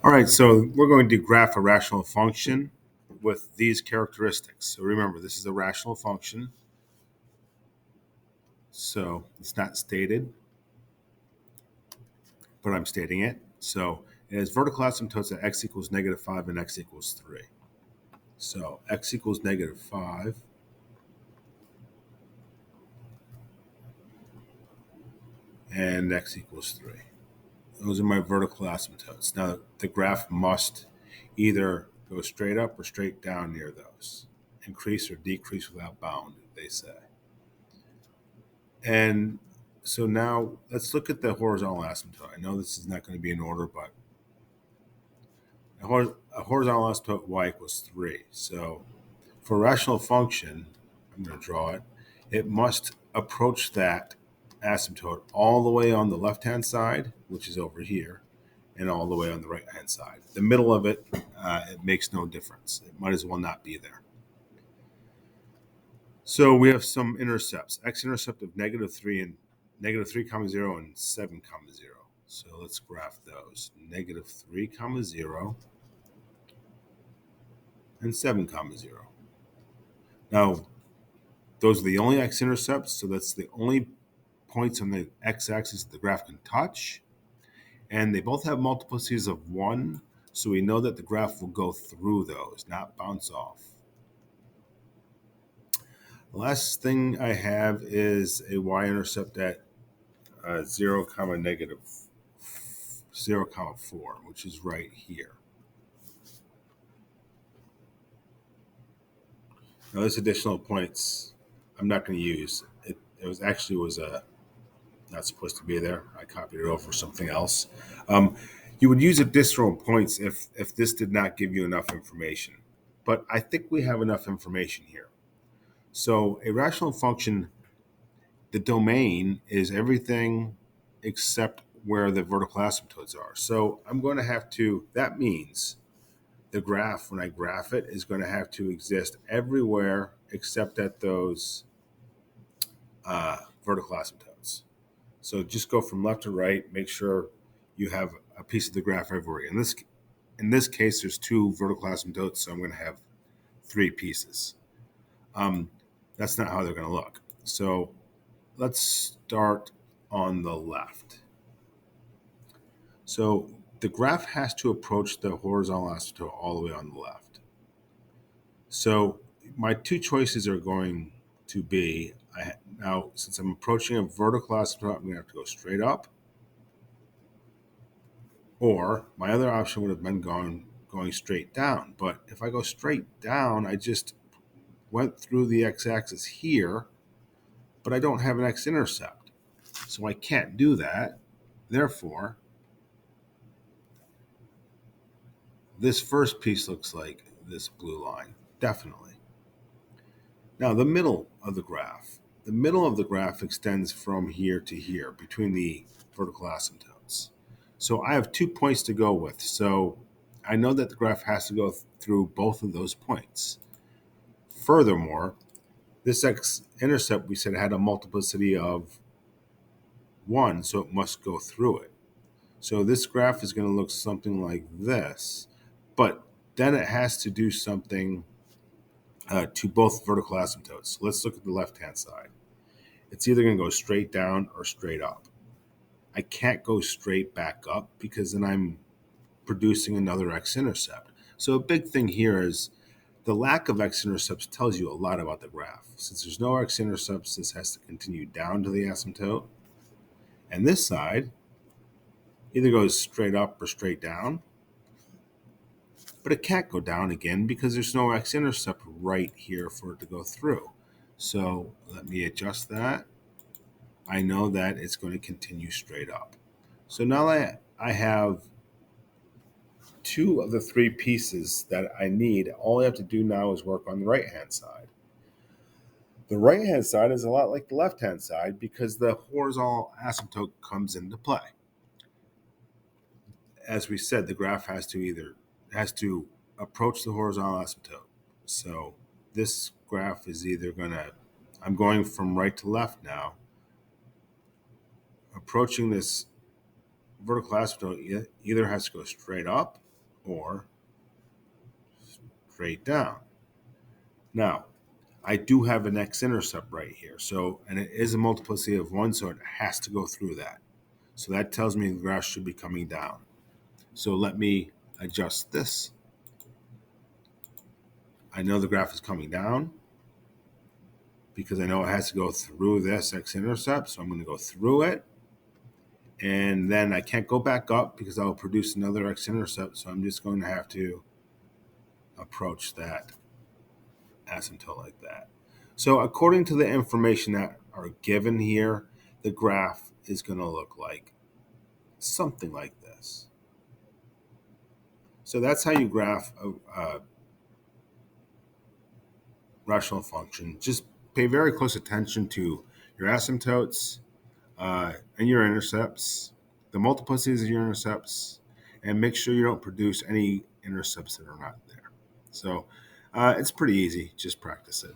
All right, so we're going to graph a rational function with these characteristics. So remember, this is a rational function. So it's not stated, but I'm stating it. So it has vertical asymptotes at x equals -5 and x equals 3. So x equals -5 and x equals 3. Those are my vertical asymptotes. Now, the graph must either go straight up or straight down near those. Increase or decrease without bound, they say. And so now let's look at the horizontal asymptote. I know this is not going to be in order, but a horizontal asymptote y equals 3. So for a rational function, I'm going to draw it, it must approach that asymptote all the way on the left-hand side, which is over here, and all the way on the right-hand side. The middle of it, it makes no difference. It might as well not be there. So we have some intercepts. X-intercept of -3 and -3 comma 0 and 7 comma 0. So let's graph those. -3 comma 0 and 7 comma 0. Now, those are the only x-intercepts, so that's the only points on the x-axis that the graph can touch. And they both have multiplicities of 1, so we know that the graph will go through those, not bounce off. The last thing I have is a y-intercept at 0 comma negative 0 comma 4, which is right here. Now this additional points I'm not going to use. It was not supposed to be there. I copied it over for something else. You would use additional points if this did not give you enough information. But I think we have enough information here. So a rational function, the domain is everything except where the vertical asymptotes are. So I'm going to have to, that means the graph, when I graph it, is going to have to exist everywhere except at those vertical asymptotes. So just go from left to right, make sure you have a piece of the graph everywhere. In this case, there's 2 vertical asymptotes, so I'm going to have 3 pieces. That's not how they're going to look. So let's start on the left. So the graph has to approach the horizontal asymptote all the way on the left. So my 2 choices are going to be, now since I'm approaching a vertical asymptote, I'm going to have to go straight up. Or my other option would have been going straight down. But if I go straight down, I just went through the x-axis here, but I don't have an x-intercept. So I can't do that. Therefore, this first piece looks like this blue line, definitely. Now, the middle of the graph. The middle of the graph extends from here to here between the vertical asymptotes. So I have 2 points to go with. So I know that the graph has to go through both of those points. Furthermore, this x-intercept, we said, had a multiplicity of 1, so it must go through it. So this graph is going to look something like this, but then it has to do something to both vertical asymptotes. So let's look at the left-hand side. It's either going to go straight down or straight up. I can't go straight back up because then I'm producing another x-intercept. So a big thing here is the lack of x-intercepts tells you a lot about the graph. Since there's no x-intercepts, this has to continue down to the asymptote. And this side either goes straight up or straight down. But it can't go down again because there's no x-intercept right here for it to go through. So let me adjust that. I know that it's going to continue straight up. So now that I have 2 of the 3 pieces that I need, all I have to do now is work on the right-hand side. The right-hand side is a lot like the left-hand side because the horizontal asymptote comes into play. As we said, the graph has to approach the horizontal asymptote. So this graph is either I'm going from right to left now, approaching this vertical asymptote either has to go straight up or straight down. Now, I do have an x-intercept right here. So, and it is a multiplicity of 1, so it has to go through that. So that tells me the graph should be coming down. So let me adjust this. I know the graph is coming down because I know it has to go through this x-intercept. So I'm going to go through it. And then I can't go back up because I'll produce another x-intercept. So I'm just going to have to approach that asymptote like that. So according to the information that are given here, the graph is going to look like something like this. So that's how you graph a rational function. Just pay very close attention to your asymptotes and your intercepts, the multiplicities of your intercepts, and make sure you don't produce any intercepts that are not there. So it's pretty easy. Just practice it.